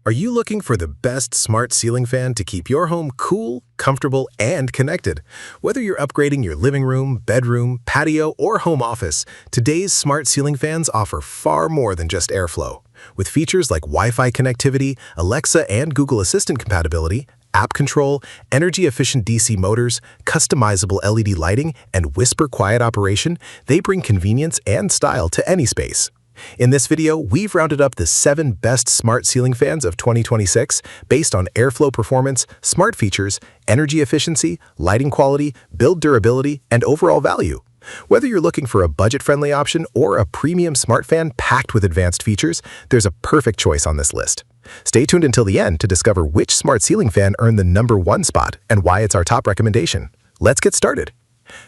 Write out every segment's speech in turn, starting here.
Are you looking for the best smart ceiling fan to keep your home cool, comfortable, and connected? Whether you're upgrading your living room, bedroom, patio, or home office, today's smart ceiling fans offer far more than just airflow. With features like Wi-Fi connectivity, Alexa and Google Assistant compatibility, app control, energy-efficient DC motors, customizable LED lighting, and whisper-quiet operation, they bring convenience and style to any space. In this video, we've rounded up the 7 best smart ceiling fans of 2026 based on airflow performance, smart features, energy efficiency, lighting quality, build durability, and overall value. Whether you're looking for a budget-friendly option or a premium smart fan packed with advanced features, there's a perfect choice on this list. Stay tuned until the end to discover which smart ceiling fan earned the #1 spot and why it's our top recommendation. Let's get started.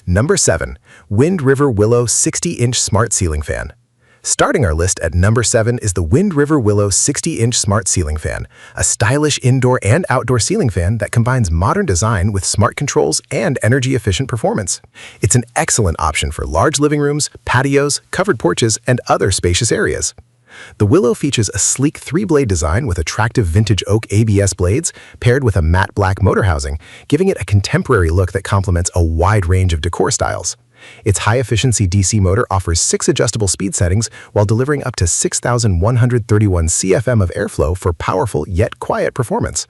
Number 7. Wind River Willow 60-inch Smart Ceiling Fan. Starting our list at number 7 is the Wind River Willow 60-inch Smart Ceiling Fan, a stylish indoor and outdoor ceiling fan that combines modern design with smart controls and energy-efficient performance. It's an excellent option for large living rooms, patios, covered porches, and other spacious areas. The Willow features a sleek 3-blade design with attractive vintage oak ABS blades paired with a matte black motor housing, giving it a contemporary look that complements a wide range of decor styles. Its high-efficiency DC motor offers 6 adjustable speed settings while delivering up to 6,131 CFM of airflow for powerful yet quiet performance.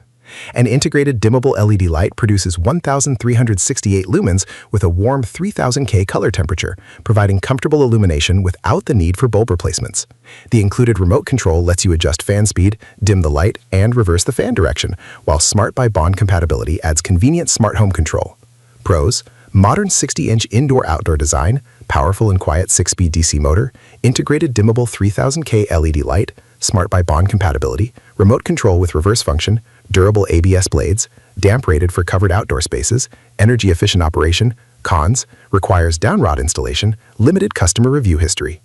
An integrated dimmable LED light produces 1,368 lumens with a warm 3,000 K color temperature, providing comfortable illumination without the need for bulb replacements. The included remote control lets you adjust fan speed, dim the light, and reverse the fan direction, while Smart by Bond compatibility adds convenient smart home control. Pros: modern 60-inch indoor-outdoor design, powerful and quiet 6-speed DC motor, integrated dimmable 3,000 K LED light, Smart by Bond compatibility, remote control with reverse function, durable ABS blades, damp rated for covered outdoor spaces, energy-efficient operation. Cons: requires down rod installation, limited customer review history.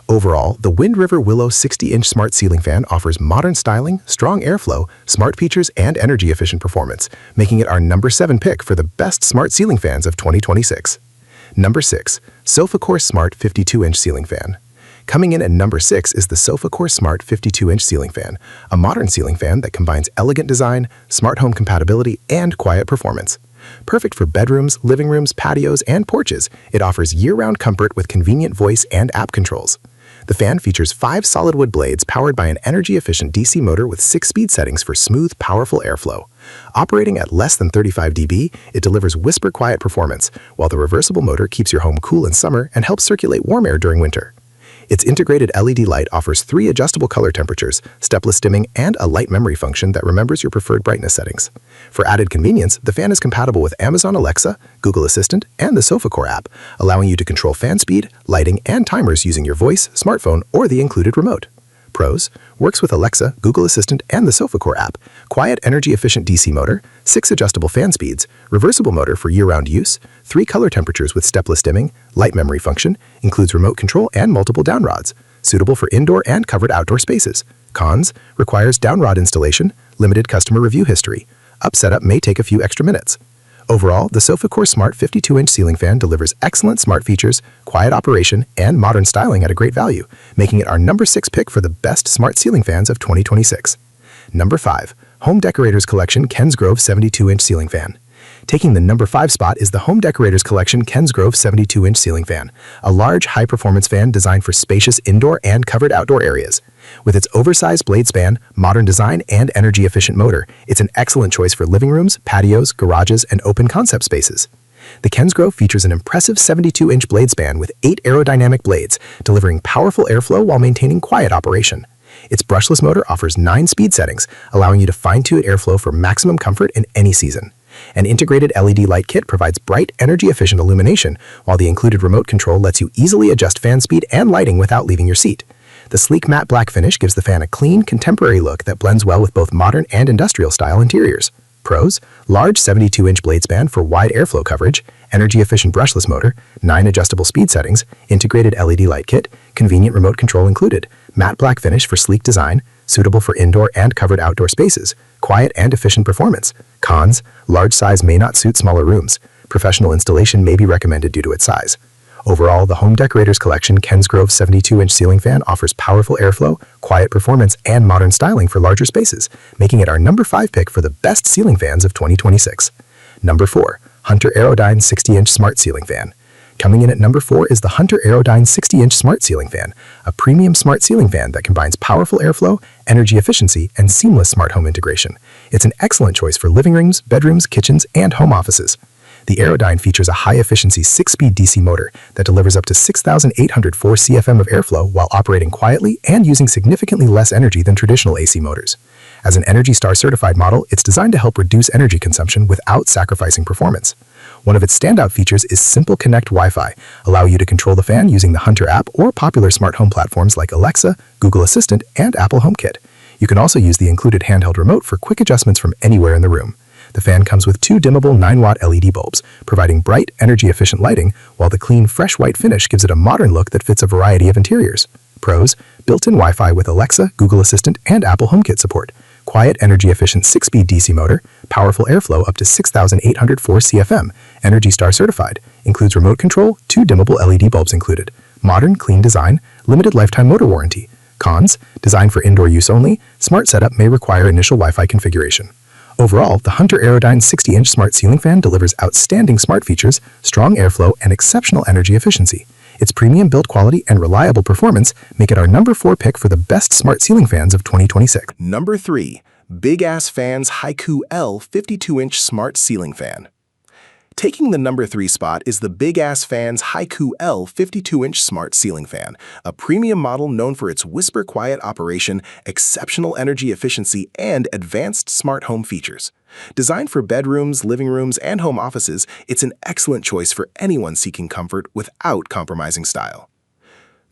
Overall, the Wind River Willow 60-inch Smart Ceiling Fan offers modern styling, strong airflow, smart features, and energy-efficient performance, making it our number 7 pick for the best smart ceiling fans of 2026. Number 6. Sofucor Smart 52-inch Ceiling Fan. Coming in at number 6 is the Sofucor Smart 52-inch Ceiling Fan, a modern ceiling fan that combines elegant design, smart home compatibility, and quiet performance. Perfect for bedrooms, living rooms, patios, and porches, it offers year-round comfort with convenient voice and app controls. The fan features 5 solid wood blades powered by an energy-efficient DC motor with 6 speed settings for smooth, powerful airflow. Operating at less than 35 dB, it delivers whisper-quiet performance, while the reversible motor keeps your home cool in summer and helps circulate warm air during winter. Its integrated LED light offers 3 adjustable color temperatures, stepless dimming, and a light memory function that remembers your preferred brightness settings. For added convenience, the fan is compatible with Amazon Alexa, Google Assistant, and the Sofucor app, allowing you to control fan speed, lighting, and timers using your voice, smartphone, or the included remote. Pros: works with Alexa, Google Assistant, and the Sofucor app, quiet energy-efficient DC motor, 6 adjustable fan speeds, reversible motor for year-round use, 3 color temperatures with stepless dimming, light memory function, includes remote control and multiple down rods, suitable for indoor and covered outdoor spaces. Cons: requires down rod installation, limited customer review history. Up setup may take a few extra minutes. Overall, the Sofucor Smart 52-inch Ceiling Fan delivers excellent smart features, quiet operation, and modern styling at a great value, making it our number 6 pick for the best smart ceiling fans of 2026. Number 5. Home Decorators Collection Kensgrove 72-inch Ceiling Fan. Taking the number 5 spot is the Home Decorators Collection Kensgrove 72-inch Ceiling Fan, a large, high-performance fan designed for spacious indoor and covered outdoor areas. With its oversized blade span, modern design, and energy-efficient motor, it's an excellent choice for living rooms, patios, garages, and open concept spaces. The Kensgrove features an impressive 72-inch blade span with 8 aerodynamic blades, delivering powerful airflow while maintaining quiet operation. Its brushless motor offers 9 speed settings, allowing you to fine-tune airflow for maximum comfort in any season. An integrated LED light kit provides bright, energy-efficient illumination, while the included remote control lets you easily adjust fan speed and lighting without leaving your seat. The sleek matte black finish gives the fan a clean, contemporary look that blends well with both modern and industrial-style interiors. Pros: large 72-inch blade span for wide airflow coverage, energy-efficient brushless motor, 9 adjustable speed settings, integrated LED light kit, convenient remote control included, matte black finish for sleek design, suitable for indoor and covered outdoor spaces, quiet and efficient performance. Cons: large size may not suit smaller rooms. Professional installation may be recommended due to its size. Overall, the Home Decorators Collection Kensgrove 72-inch ceiling fan offers powerful airflow, quiet performance, and modern styling for larger spaces, making it our number 5 pick for the best ceiling fans of 2026. Number 4. Hunter Aerodyne 60-inch Smart Ceiling Fan. Coming in at number 4 is the Hunter Aerodyne 60-inch Smart Ceiling Fan, a premium smart ceiling fan that combines powerful airflow, energy efficiency, and seamless smart home integration. It's an excellent choice for living rooms, bedrooms, kitchens, and home offices. The Aerodyne features a high-efficiency 6-speed DC motor that delivers up to 6,804 CFM of airflow while operating quietly and using significantly less energy than traditional AC motors. As an ENERGY STAR certified model, it's designed to help reduce energy consumption without sacrificing performance. One of its standout features is Simple Connect Wi-Fi, allowing you to control the fan using the Hunter app or popular smart home platforms like Alexa, Google Assistant, and Apple HomeKit. You can also use the included handheld remote for quick adjustments from anywhere in the room. The fan comes with 2 dimmable 9-watt LED bulbs, providing bright, energy-efficient lighting, while the clean, fresh white finish gives it a modern look that fits a variety of interiors. Pros: built-in Wi-Fi with Alexa, Google Assistant, and Apple HomeKit support. Quiet, energy-efficient 6-speed DC motor, powerful airflow up to 6,804 CFM, ENERGY STAR certified, includes remote control, 2 dimmable LED bulbs included. Modern, clean design, limited lifetime motor warranty. Cons: designed for indoor use only, smart setup may require initial Wi-Fi configuration. Overall, the Hunter Aerodyne 60-inch smart ceiling fan delivers outstanding smart features, strong airflow, and exceptional energy efficiency. Its premium build quality and reliable performance make it our number 4 pick for the best smart ceiling fans of 2026. Number 3. Big Ass Fans Haiku L 52-inch Smart Ceiling Fan. Taking the number 3 spot is the Big Ass Fans Haiku L 52-inch Smart Ceiling Fan, a premium model known for its whisper-quiet operation, exceptional energy efficiency, and advanced smart home features. Designed for bedrooms, living rooms, and home offices, it's an excellent choice for anyone seeking comfort without compromising style.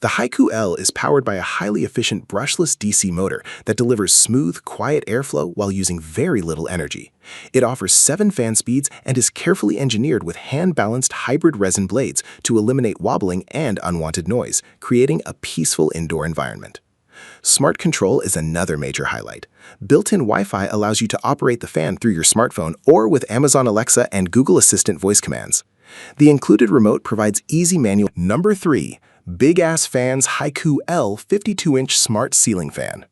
The Haiku L is powered by a highly efficient brushless DC motor that delivers smooth, quiet airflow while using very little energy. It offers 7 fan speeds and is carefully engineered with hand-balanced hybrid resin blades to eliminate wobbling and unwanted noise, creating a peaceful indoor environment. Smart control is another major highlight. Built-in Wi-Fi allows you to operate the fan through your smartphone or with Amazon Alexa and Google Assistant voice commands. The included remote provides easy manual. Number 3. Big Ass Fans Haiku L 52-inch Smart Ceiling Fan.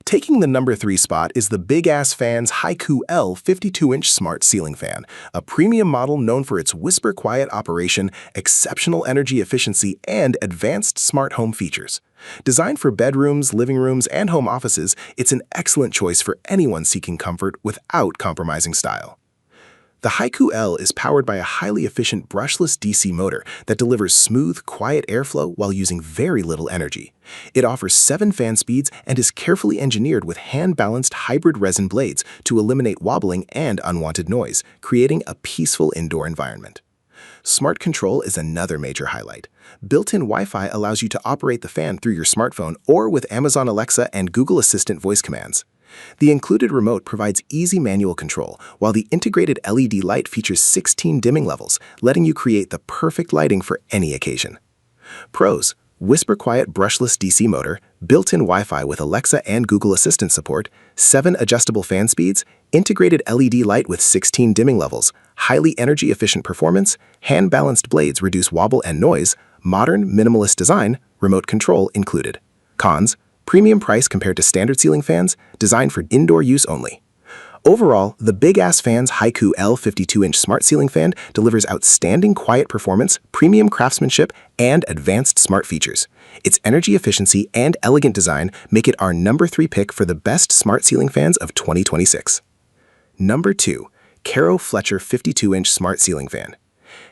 Taking the number 3 spot is the Big Ass Fans Haiku L 52-inch Smart Ceiling Fan, a premium model known for its whisper-quiet operation, exceptional energy efficiency, and advanced smart home features. Designed for bedrooms, living rooms, and home offices, it's an excellent choice for anyone seeking comfort without compromising style. The Haiku L is powered by a highly efficient brushless DC motor that delivers smooth, quiet airflow while using very little energy. It offers 7 fan speeds and is carefully engineered with hand-balanced hybrid resin blades to eliminate wobbling and unwanted noise, creating a peaceful indoor environment. Smart control is another major highlight. Built-in Wi-Fi allows you to operate the fan through your smartphone or with Amazon Alexa and Google Assistant voice commands. The included remote provides easy manual control, while the integrated LED light features 16 dimming levels, letting you create the perfect lighting for any occasion. Pros: whisper quiet brushless DC motor, built-in Wi-Fi with Alexa and Google Assistant support, 7 adjustable fan speeds, integrated LED light with 16 dimming levels, highly energy-efficient performance, hand-balanced blades reduce wobble and noise, modern minimalist design, remote control included. Cons: premium price compared to standard ceiling fans, designed for indoor use only. Overall, the Big Ass Fans Haiku L 52-inch Smart Ceiling Fan delivers outstanding quiet performance, premium craftsmanship, and advanced smart features. Its energy efficiency and elegant design make it our number 3 pick for the best smart ceiling fans of 2026. Number 2. Carro Fletcher 52-inch Smart Ceiling Fan.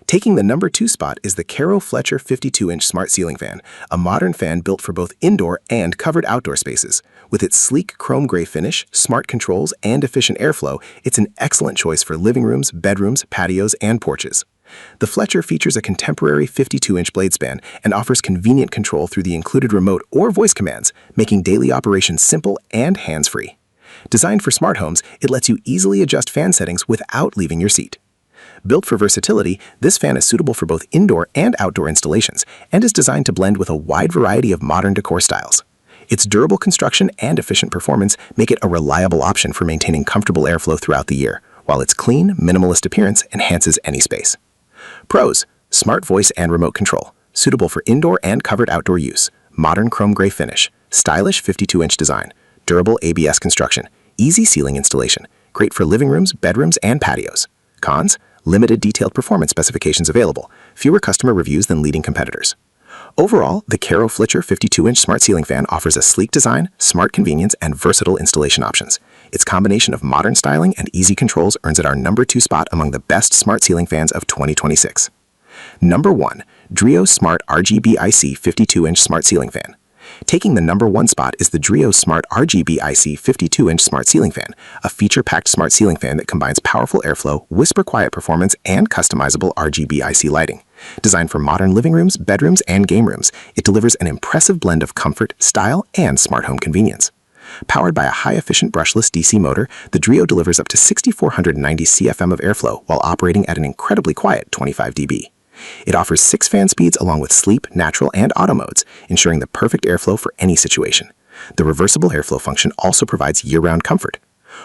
Taking the number 2 spot is the Carro Fletcher 52-inch Smart Ceiling Fan, a modern fan built for both indoor and covered outdoor spaces. With its sleek chrome gray finish, smart controls, and efficient airflow, it's an excellent choice for living rooms, bedrooms, patios, and porches. The Fletcher features a contemporary 52-inch blade span and offers convenient control through the included remote or voice commands, making daily operations simple and hands-free. Designed for smart homes, it lets you easily adjust fan settings without leaving your seat. Built for versatility, this fan is suitable for both indoor and outdoor installations and is designed to blend with a wide variety of modern decor styles. Its durable construction and efficient performance make it a reliable option for maintaining comfortable airflow throughout the year, while its clean, minimalist appearance enhances any space. Pros: Smart voice and remote control, suitable for indoor and covered outdoor use. Modern chrome gray finish, stylish 52-inch design, durable ABS construction, easy ceiling installation, great for living rooms, bedrooms, and patios. Cons: limited detailed performance specifications available, fewer customer reviews than leading competitors. Overall, the Carro Fletcher 52-inch smart ceiling fan offers a sleek design, smart convenience, and versatile installation options. Its combination of modern styling and easy controls earns it our number 2 spot among the best smart ceiling fans of 2026. Number 1. DREO Smart RGBIC 52-inch smart ceiling fan. Taking the number 1 spot is the DREO Smart RGBIC 52-inch smart ceiling fan, a feature-packed smart ceiling fan that combines powerful airflow, whisper-quiet performance, and customizable RGBIC lighting. Designed for modern living rooms, bedrooms, and game rooms, it delivers an impressive blend of comfort, style, and smart home convenience. Powered by a high-efficient brushless DC motor, the DREO delivers up to 6,490 CFM of airflow while operating at an incredibly quiet 25 dB. It offers 6 fan speeds along with sleep, natural, and auto modes, ensuring the perfect airflow for any situation. The reversible airflow function also provides year-round comfort.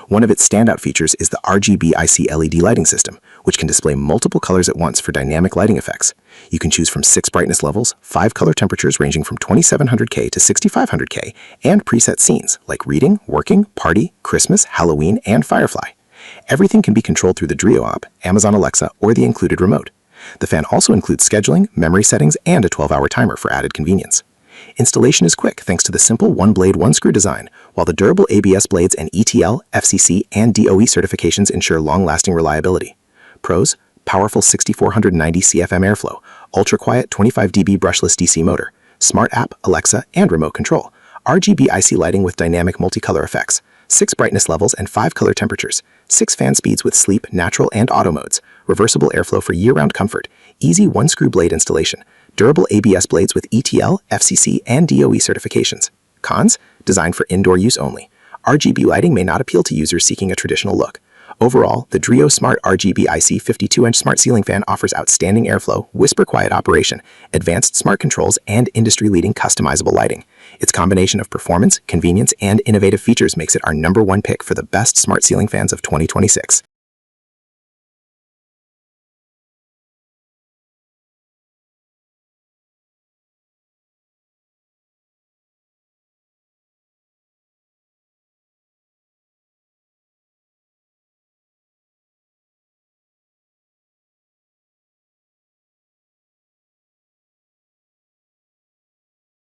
One of its standout features is the RGBIC LED lighting system, which can display multiple colors at once for dynamic lighting effects. You can choose from 6 brightness levels, 5 color temperatures ranging from 2700K to 6500K, and preset scenes like reading, working, party, Christmas, Halloween, and Firefly. Everything can be controlled through the DREO app, Amazon Alexa, or the included remote. The fan also includes scheduling, memory settings, and a 12-hour timer for added convenience. Installation is quick thanks to the simple one-blade, one-screw design, while the durable ABS blades and ETL, FCC, and DOE certifications ensure long-lasting reliability. Pros: powerful 6,490 CFM airflow, ultra-quiet 25 dB brushless DC motor, smart app, Alexa, and remote control, RGBIC lighting with dynamic multicolor effects, 6 brightness levels and 5 color temperatures, 6 fan speeds with sleep, natural, and auto modes, reversible airflow for year-round comfort, easy one-screw blade installation, durable ABS blades with ETL, FCC, and DOE certifications. Cons: designed for indoor use only. RGB lighting may not appeal to users seeking a traditional look. Overall, the DREO Smart RGBIC 52-inch smart ceiling fan offers outstanding airflow, whisper-quiet operation, advanced smart controls, and industry-leading customizable lighting. Its combination of performance, convenience, and innovative features makes it our number 1 pick for the best smart ceiling fans of 2026.